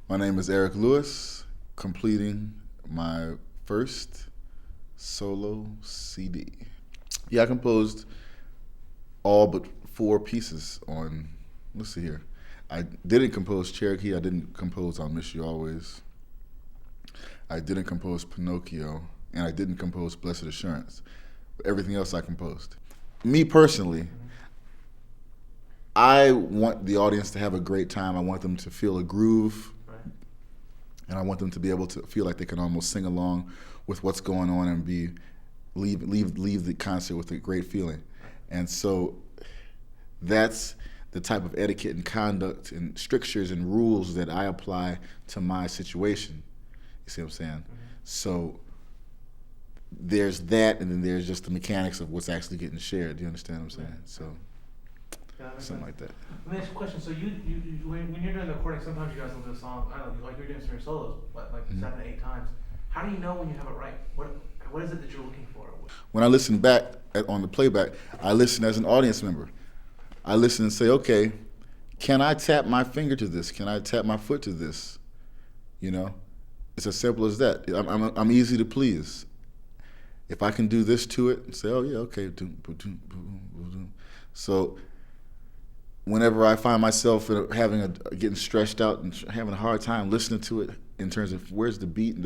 My name is Eric Lewis, completing my first solo CD. Yeah, I composed all but 4 pieces on, let's see here. I didn't compose Cherokee, I didn't compose I'll Miss You Always. I didn't compose Pinocchio, and I didn't compose Blessed Assurance. But everything else I composed. Me personally, I want the audience to have a great time. I want them to feel a groove, and I want them to be able to feel like they can almost sing along with what's going on and leave the concert with a great feeling. And so that's the type of etiquette and conduct and strictures and rules that I apply to my situation. You see what I'm saying? Mm-hmm. So there's that, and then there's just the mechanics of what's actually getting shared. Do you understand what I'm saying? So something like that. Let me ask you a question. So you when you're doing the recording, sometimes you guys will do a song. I don't know, like you're doing some of your solos, but like 7 to 8 times. How do you know when you have it right? What is it that you're looking for? When I listen back on the playback, I listen as an audience member. I listen and say, okay, can I tap my finger to this? Can I tap my foot to this? You know, it's as simple as that. I'm easy to please. If I can do this to it and say, oh yeah, okay. So whenever I find myself getting stretched out and having a hard time listening to it in terms of where's the beat,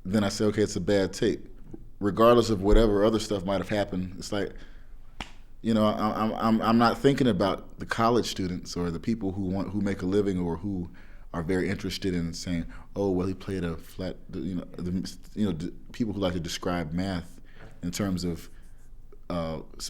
then I say, okay, it's a bad tape. Regardless of whatever other stuff might have happened, it's like, you know, I'm not thinking about the college students or the people who make a living or who are very interested in saying, oh, well, he played a flat, the people who like to describe math in terms of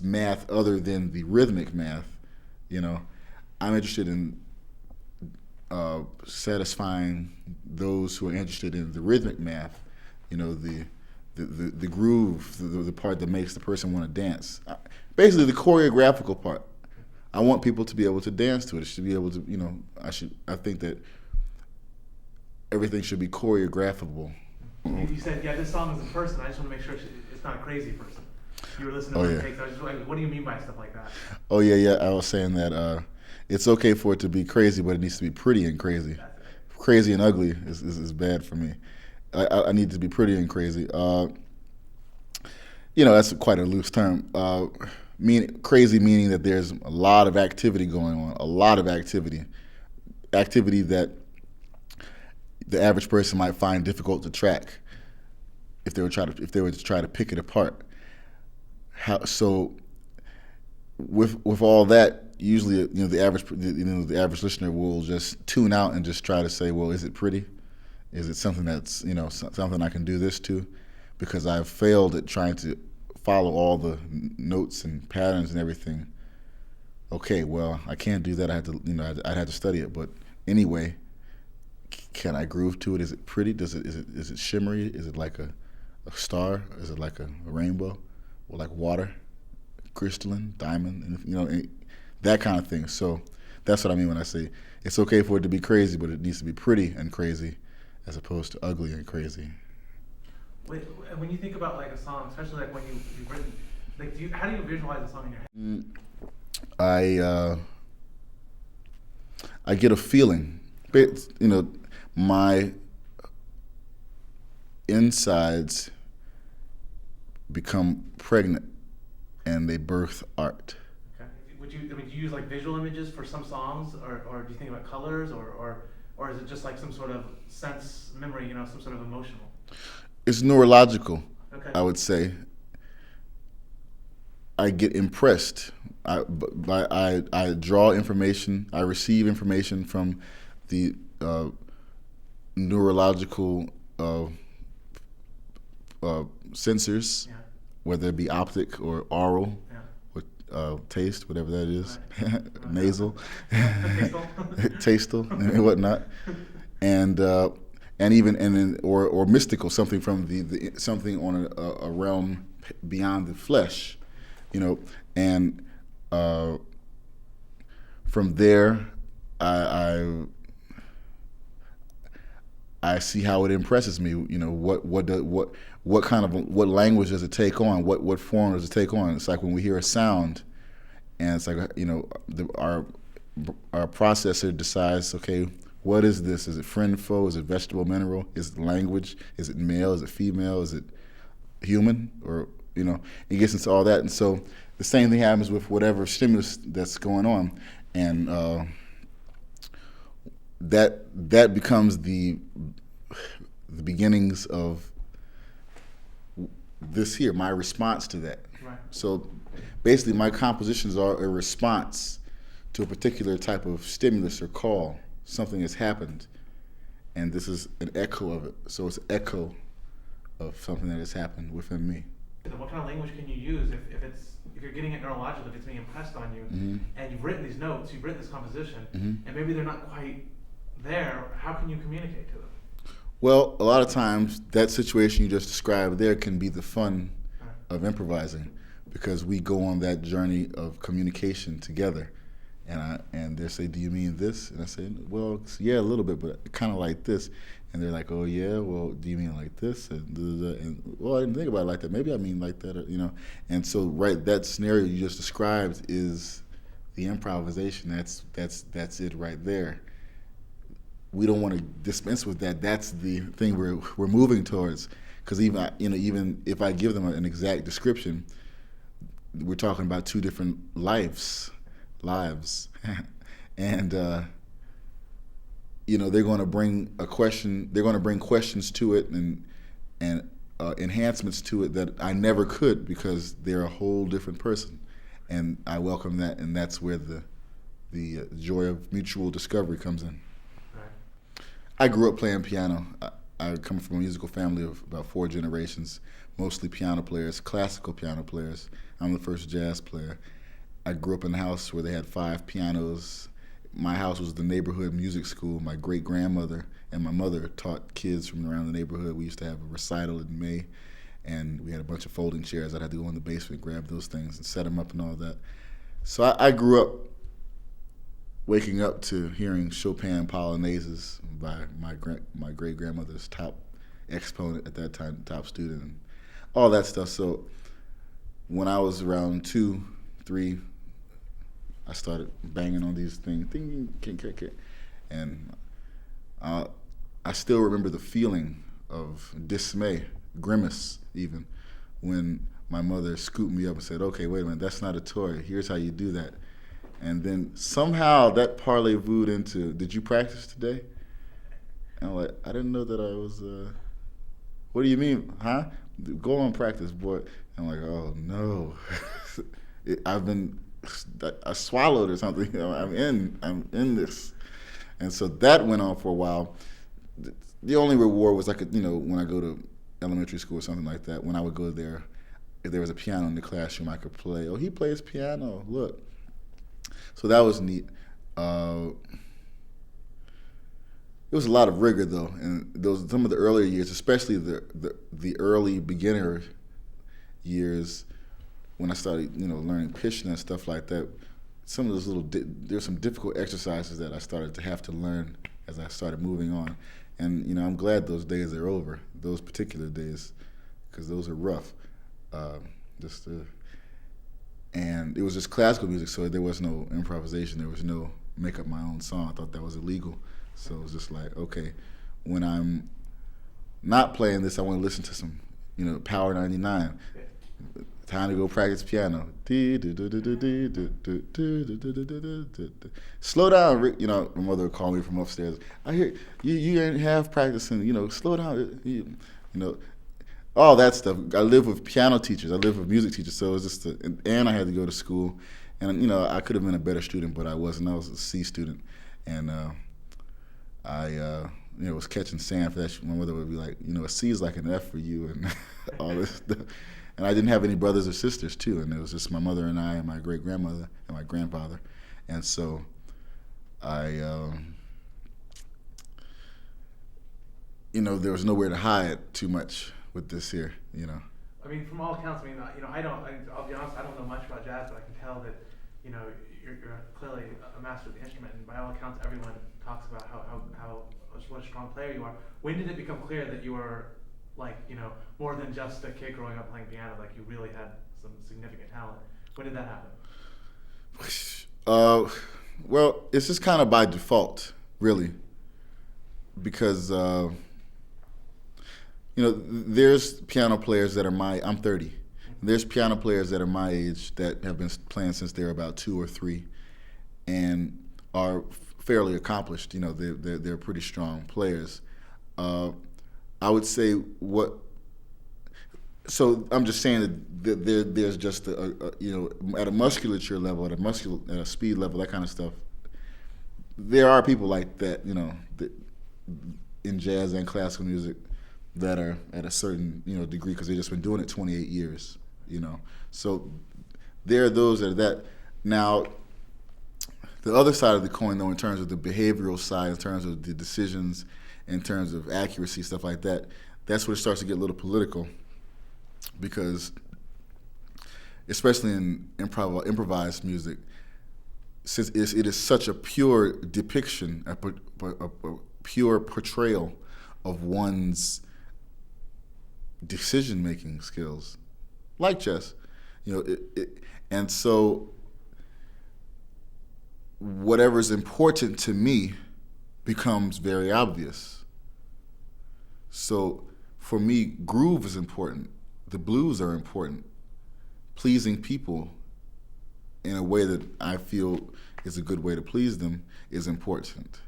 math other than the rhythmic math. You know, I'm interested in satisfying those who are interested in the rhythmic math. You know, the groove, the part that makes the person want to dance. Basically, the choreographical part. I want people to be able to dance to it. It should be able to, you know, I think that everything should be choreographable. You said, yeah, this song is a person. I just want to make sure it's not a crazy person. You were listening to the takes. I was just like, what do you mean by stuff like that? Oh, yeah. I was saying that it's okay for it to be crazy, but it needs to be pretty and crazy. Crazy and ugly is bad for me. I need to be pretty and crazy. You know, that's quite a loose term. Crazy meaning that there's a lot of activity going on, a lot of activity that the average person might find difficult to track if they were to try to pick it apart. So with all that, usually, you know, the average listener will just tune out and just try to say, well, is it pretty? Is it something that's, you know, something I can do this to? Because I've failed at trying to follow all the notes and patterns and everything. Okay, well, I can't do that. I had to, you know, I'd have to study it. But anyway, can I groove to it? Is it pretty? Is it shimmery? Is it like a star? Is it like a rainbow? Or like water, crystalline, diamond, and, you know, that kind of thing. So that's what I mean when I say it's okay for it to be crazy, but it needs to be pretty and crazy, as opposed to ugly and crazy. When you think about like a song, especially like when you've written, like how do you visualize a song in your head? I get a feeling. You know, my insides become pregnant and they birth art. Okay. Do you use like visual images for some songs, or do you think about colors, or is it just like some sort of sense memory, you know, some sort of emotional? It's neurological, okay. I would say. I get impressed. I draw information. I receive information from the neurological sensors, yeah. Whether it be optic or oral, yeah. Or taste, whatever that is, right. Nasal, tastal, and whatnot, and even or mystical, something from the something on a realm beyond the flesh, you know, and from there, I see how it impresses me. You know, what kind of language does it take on? What form does it take on? It's like when we hear a sound, and it's like, you know, our processor decides, okay, What is this? Is it friend, foe? Is it vegetable, mineral? Is it language? Is it male? Is it female? Is it human? Or, it gets into all that. And so the same thing happens with whatever stimulus that's going on. And that becomes the beginnings of this here, my response to that. Right. So basically my compositions are a response to a particular type of stimulus or call. Something has happened, and this is an echo of it. So it's an echo of something that has happened within me. What kind of language can you use if you're getting it neurological, if it's being impressed on you, Mm-hmm. and you've written these notes, you've written this composition, Mm-hmm. and maybe they're not quite there, how can you communicate to them? Well, a lot of times that situation you just described there can be the fun of improvising, because we go on that journey of communication together. And they say, "Do you mean this?" And I say, "Well, yeah, a little bit, but kind of like this." And they're like, "Oh yeah, well, do you mean like this?" And well, I didn't think about it like that. Maybe I mean like that, And so, right, that scenario you just described is the improvisation. That's it right there. We don't want to dispense with that. That's the thing we're moving towards. Because even if I give them an exact description, we're talking about two different lives, and they're going to bring a question. They're going to bring questions to it and enhancements to it that I never could, because they're a whole different person, and I welcome that. And that's where the joy of mutual discovery comes in. I grew up playing piano. I come from a musical family of about 4 generations, mostly piano players, classical piano players. I'm the first jazz player. I grew up in a house where they had 5 pianos. My house was the neighborhood music school. My great-grandmother and my mother taught kids from around the neighborhood. We used to have a recital in May, and we had a bunch of folding chairs. I'd have to go in the basement, grab those things, and set them up and all that. So I grew up waking up to hearing Chopin polonaises by my great-grandmother's top exponent at that time, top student, and all that stuff. So when I was around 2, 3, I started banging on these things, and I still remember the feeling of dismay, grimace even, when my mother scooped me up and said, "Okay, wait a minute, that's not a toy. Here's how you do that." And then somehow that parlayed into, "Did you practice today?" And I'm like, "I didn't know that I was, what do you mean, huh? Go on, practice, boy." And I'm like, "Oh no." I swallowed or something. I'm in this. And so that went on for a while. The only reward was when I go to elementary school or something like that, when I would go there, if there was a piano in the classroom, I could play. "Oh, he plays piano, look." So that was neat. It was a lot of rigor though, and some of the earlier years, especially the early beginner years, when I started learning pitching and stuff like that. Some of those there's some difficult exercises that I started to have to learn as I started moving on, and I'm glad those days are over. Those particular days, because those are rough. And it was just classical music, so there was no improvisation. There was no make up my own song. I thought that was illegal. So it was just like, okay, when I'm not playing this, I want to listen to some, Power 99. Time to go practice piano. Slow down, Rick. My mother would call me from upstairs. "I hear you ain't half practicing. Slow down. All that stuff. I live with piano teachers. I live with music teachers. So it was just, and I had to go to school. And, I could have been a better student, but I wasn't. I was a C student. And I was catching sand for that. My mother would be like, a C is like an F for you, and all this stuff. And I didn't have any brothers or sisters, too. And it was just my mother and I and my great-grandmother and my grandfather. And so there was nowhere to hide too much with this here, I mean, from all accounts, I'll be honest, I don't know much about jazz, but I can tell that, you're clearly a master of the instrument, and by all accounts, everyone talks about what a strong player you are. When did it become clear that you were, more than just a kid growing up playing piano, like you really had some significant talent? When did that happen? Well, it's just kind of by default, really. because there's piano players that are I'm 30. There's piano players that are my age that have been playing since they're about 2 or 3, and are fairly accomplished. They're pretty strong players. I would say what. So I'm just saying that there's just at a musculature level, at a speed level, that kind of stuff. There are people like that, in jazz and classical music, that are at a certain degree because they've just been doing it 28 years. So there are those that are that. Now, the other side of the coin, though, in terms of the behavioral side, in terms of the decisions, in terms of accuracy, stuff like that, that's where it starts to get a little political, because especially in improvised music, since it is such a pure depiction, a pure portrayal of one's decision-making skills, like chess, and so whatever's important to me becomes very obvious. So for me, groove is important. The blues are important. Pleasing people in a way that I feel is a good way to please them is important.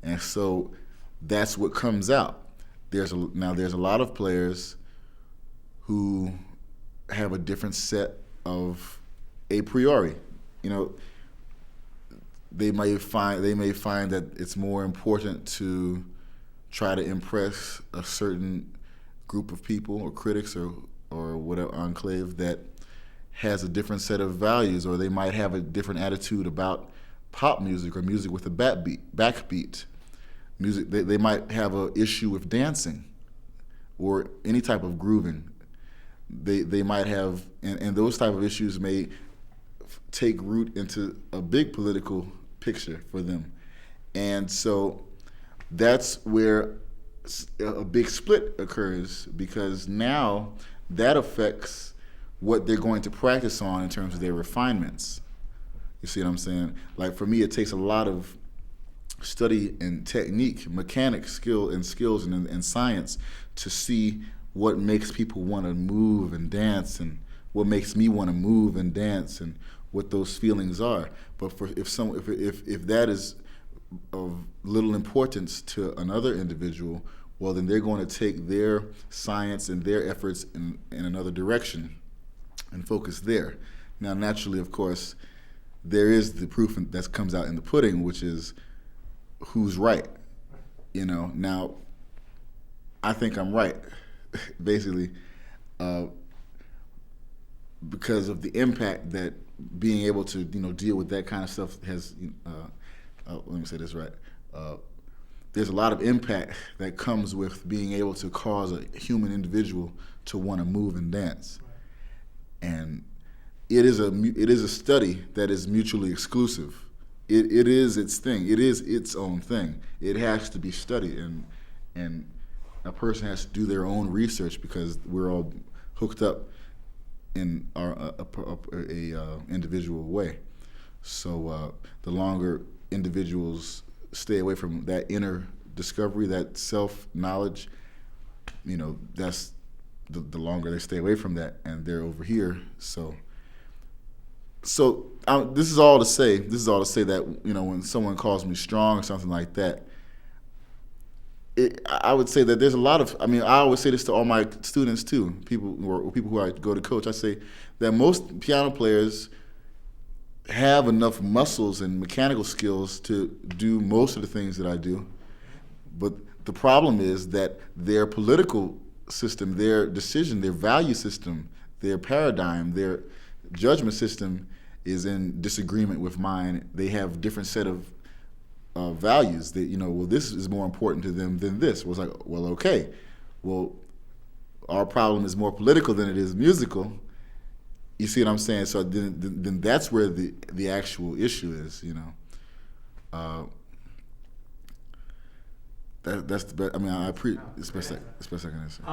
And so that's what comes out. There's a lot of players who have a different set of a priori. They may find that it's more important to try to impress a certain group of people or critics or whatever enclave that has a different set of values, or they might have a different attitude about pop music or music with a backbeat music. They might have an issue with dancing or any type of grooving. They might have, and those type of issues may take root into a big political picture for them. And so that's where a big split occurs, because now that affects what they're going to practice on in terms of their refinements. You see what I'm saying? Like, for me, it takes a lot of study and technique, mechanics, skills and science to see what makes people want to move and dance, and what makes me want to move and dance, and what those feelings are. But if that is of little importance to another individual, well, then they're going to take their science and their efforts in another direction and focus there. Now, naturally, of course, there is the proof that comes out in the pudding, which is who's right. Now, I think I'm right, basically, because of the impact that being able to deal with that kind of stuff has. Let me say this right. There's a lot of impact that comes with being able to cause a human individual to want to move and dance, and it is a study that is mutually exclusive. It is its thing. It is its own thing. It has to be studied, and a person has to do their own research, because we're all hooked up in our individual way. So the longer individuals stay away from that inner discovery, that self-knowledge, that's the longer they stay away from that, and they're over here. So this is all to say that when someone calls me strong or something like that, I would say that there's a lot of. I always say this to all my students too, people who I go to coach. I say that most piano players have enough muscles and mechanical skills to do most of the things that I do, but the problem is that their political system, their decision, their value system, their paradigm, their judgment system is in disagreement with mine. They have different set of values that, this is more important to them than this. It was like, well, okay, well, our problem is more political than it is musical. You see what I'm saying? So then that's where the actual issue is, that's the best. It's best I can answer.